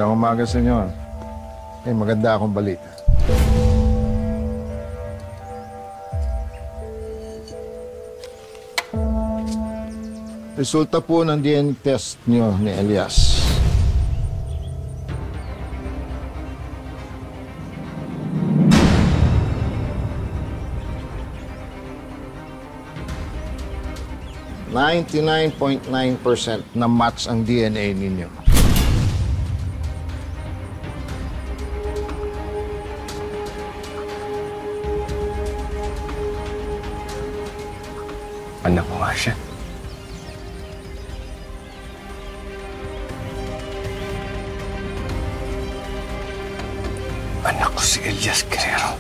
Magandang umaga sa inyo. May maganda akong balita. Resulta po ng DNA test niyo ni Elias. .9% na match ang DNA ninyo. Anak ko nga siya. Anak ko si Elias Guerrero.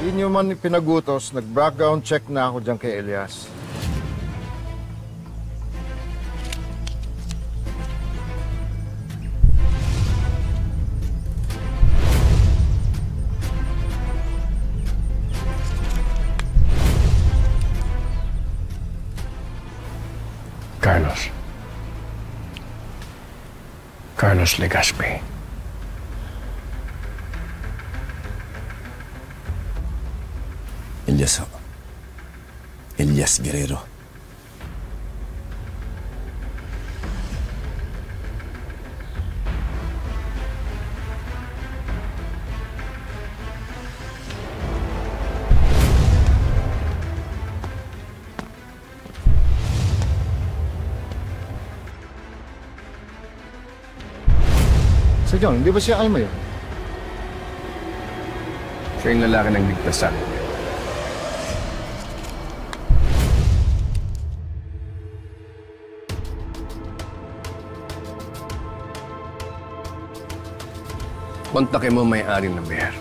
Hindi nyo man pinagutos, nag-background check na ako dyan kay Elias. Carlos Legaspi. Elias Guerrero. Sir John, hindi ba siya Alma yun? Siya yung lalaki ng ligtas sa akin. Kontakin mo may-ari ng BR.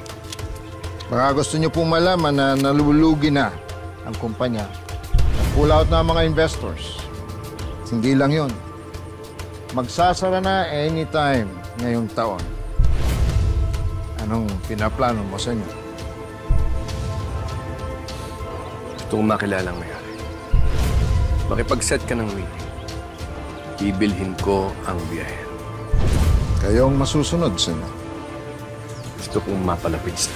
Baka gusto niyo pong malaman na nalulugi na ang kumpanya. Nag-pull out na ang mga investors. Hindi lang yun. Magsasara na anytime ngayong taon. Anong pinaplano mo sa inyo? Gusto kong makilala ang may-ari. Makipag-set ka ng meeting. Ibilhin ko ang biyahero. Kayong masusunod, Sen. Gusto kong mapalapit sa